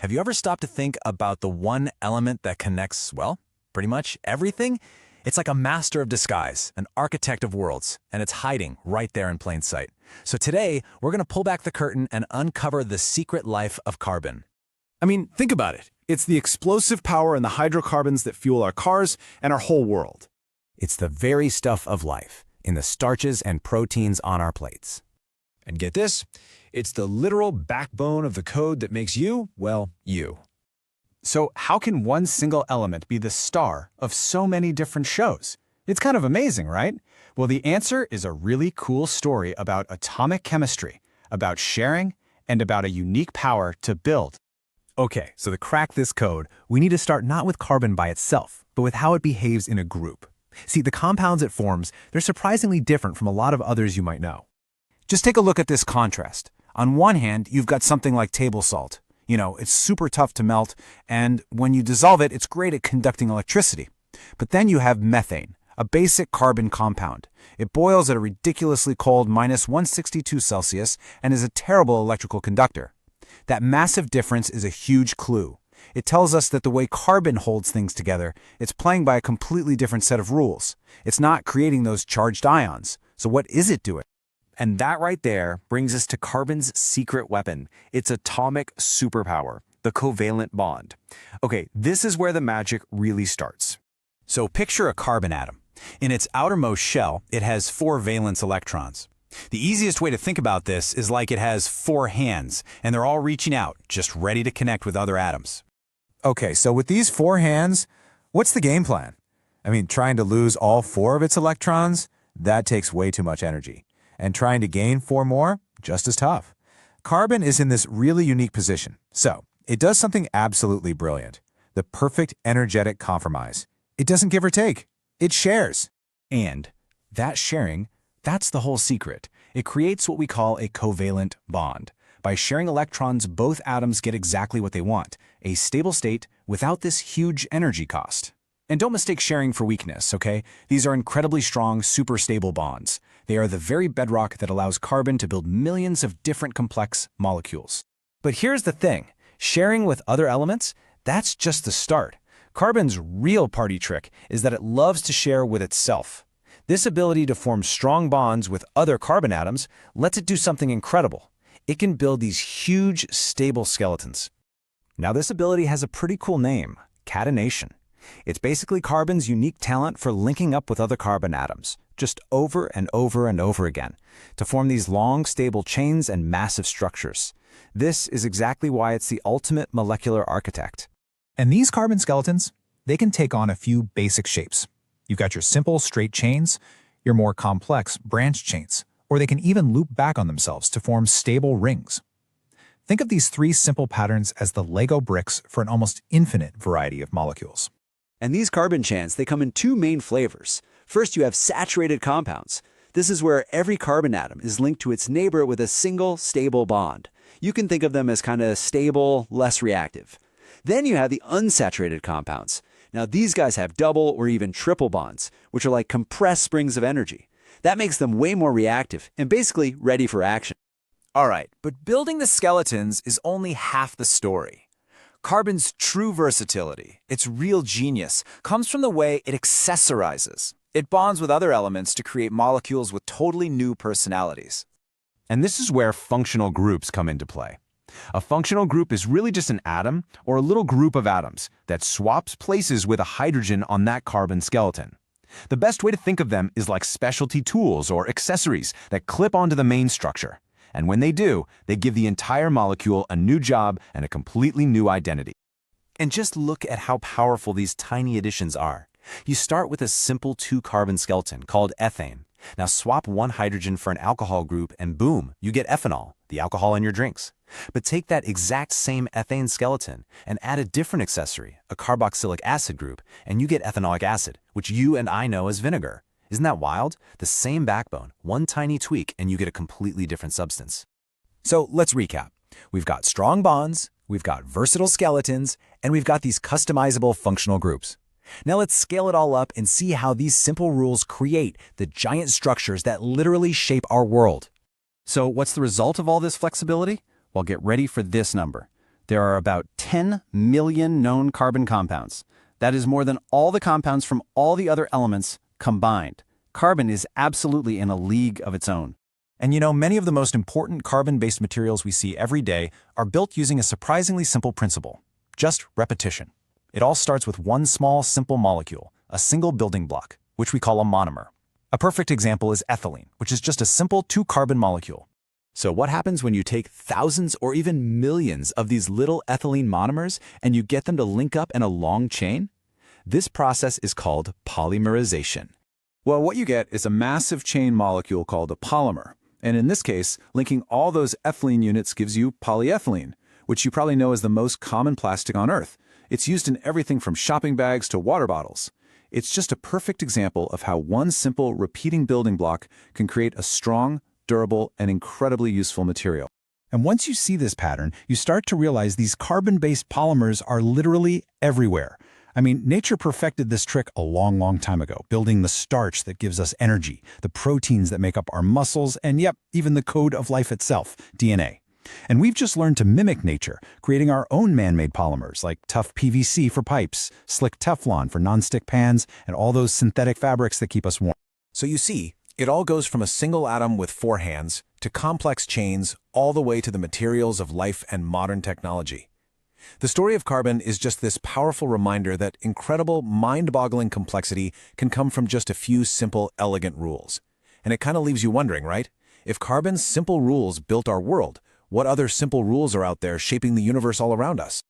Have you ever stopped to think about the one element that connects, well, pretty much everything? It's like a master of disguise, an architect of worlds, and it's hiding right there in plain sight. So today, we're going to pull back the curtain and uncover the secret life of carbon. I mean, think about it. It's the explosive power in the hydrocarbons that fuel our cars and our whole world. It's the very stuff of life, in the starches and proteins on our plates. And get this, it's the literal backbone of the code that makes you, well, you. So how can one single element be the star of so many different shows? It's kind of amazing, right? Well, the answer is a really cool story about atomic chemistry, about sharing, and about a unique power to build. Okay, so to crack this code, we need to start not with carbon by itself, but with how it behaves in a group. See, the compounds it forms, they're surprisingly different from a lot of others you might know. Just take a look at this contrast. On one hand, you've got something like table salt. You know, it's super tough to melt, and when you dissolve it, it's great at conducting electricity. But then you have methane, a basic carbon compound. It boils at a ridiculously cold -162 Celsius and is a terrible electrical conductor. That massive difference is a huge clue. It tells us that the way carbon holds things together, it's playing by a completely different set of rules. It's not creating those charged ions. So what is it doing? And that right there brings us to carbon's secret weapon, its atomic superpower, the covalent bond. Okay, this is where the magic really starts. So picture a carbon atom. In its outermost shell, it has 4 valence electrons. The easiest way to think about this is like it has 4 hands, and they're all reaching out, just ready to connect with other atoms. Okay, so with these 4 hands, what's the game plan? I mean, trying to lose all 4 of its electrons? That takes way too much energy. And trying to gain 4 more? Just as tough. Carbon is in this really unique position. So, it does something absolutely brilliant. The perfect energetic compromise. It doesn't give or take. It shares. And that sharing, that's the whole secret. It creates what we call a covalent bond. By sharing electrons, both atoms get exactly what they want, a stable state without this huge energy cost. And don't mistake sharing for weakness, okay? These are incredibly strong, super stable bonds. They are the very bedrock that allows carbon to build millions of different complex molecules. But here's the thing. Sharing with other elements, that's just the start. Carbon's real party trick is that it loves to share with itself. This ability to form strong bonds with other carbon atoms lets it do something incredible. It can build these huge, stable skeletons. Now, this ability has a pretty cool name, catenation. It's basically carbon's unique talent for linking up with other carbon atoms, just over and over and over again, to form these long, stable chains and massive structures. This is exactly why it's the ultimate molecular architect. And these carbon skeletons, they can take on a few basic shapes. You've got your simple, straight chains, your more complex branched chains, or they can even loop back on themselves to form stable rings. Think of these 3 simple patterns as the Lego bricks for an almost infinite variety of molecules. And these carbon chains, they come in 2 main flavors. First, you have saturated compounds. This is where every carbon atom is linked to its neighbor with a single stable bond. You can think of them as kind of stable, less reactive. Then you have the unsaturated compounds. Now these guys have double or even triple bonds, which are like compressed springs of energy. That makes them way more reactive and basically ready for action. All right, but building the skeletons is only half the story. Carbon's true versatility, its real genius, comes from the way it accessorizes. It bonds with other elements to create molecules with totally new personalities. And this is where functional groups come into play. A functional group is really just an atom or a little group of atoms that swaps places with a hydrogen on that carbon skeleton. The best way to think of them is like specialty tools or accessories that clip onto the main structure. And when they do, they give the entire molecule a new job and a completely new identity. And just look at how powerful these tiny additions are. You start with a simple 2-carbon skeleton called ethane. Now swap 1 hydrogen for an alcohol group and boom, you get ethanol, the alcohol in your drinks. But take that exact same ethane skeleton and add a different accessory, a carboxylic acid group, and you get ethanoic acid, which you and I know as vinegar. Isn't that wild? The same backbone, 1 tiny tweak, and you get a completely different substance. So let's recap. We've got strong bonds, we've got versatile skeletons, and we've got these customizable functional groups. Now let's scale it all up and see how these simple rules create the giant structures that literally shape our world. So what's the result of all this flexibility? Well, get ready for this number. There are about 10 million known carbon compounds. That is more than all the compounds from all the other elements combined. Carbon is absolutely in a league of its own. And you know, many of the most important carbon-based materials we see every day are built using a surprisingly simple principle: just repetition. It all starts with one small, simple molecule, a single building block, which we call a monomer. A perfect example is ethylene, which is just a simple 2-carbon molecule. So what happens when you take thousands or even millions of these little ethylene monomers and you get them to link up in a long chain? This process is called polymerization. Well, what you get is a massive chain molecule called a polymer. And in this case, linking all those ethylene units gives you polyethylene, which you probably know is the most common plastic on Earth. It's used in everything from shopping bags to water bottles. It's just a perfect example of how one simple repeating building block can create a strong, durable, and incredibly useful material. And once you see this pattern, you start to realize these carbon-based polymers are literally everywhere. I mean, nature perfected this trick a long, long time ago, building the starch that gives us energy, the proteins that make up our muscles, and yep, even the code of life itself, DNA. And we've just learned to mimic nature, creating our own man-made polymers like tough PVC for pipes, slick Teflon for nonstick pans, and all those synthetic fabrics that keep us warm. So you see, it all goes from a single atom with 4 hands to complex chains all the way to the materials of life and modern technology. The story of carbon is just this powerful reminder that incredible, mind-boggling complexity can come from just a few simple, elegant rules. And it kind of leaves you wondering, right? If carbon's simple rules built our world, what other simple rules are out there shaping the universe all around us?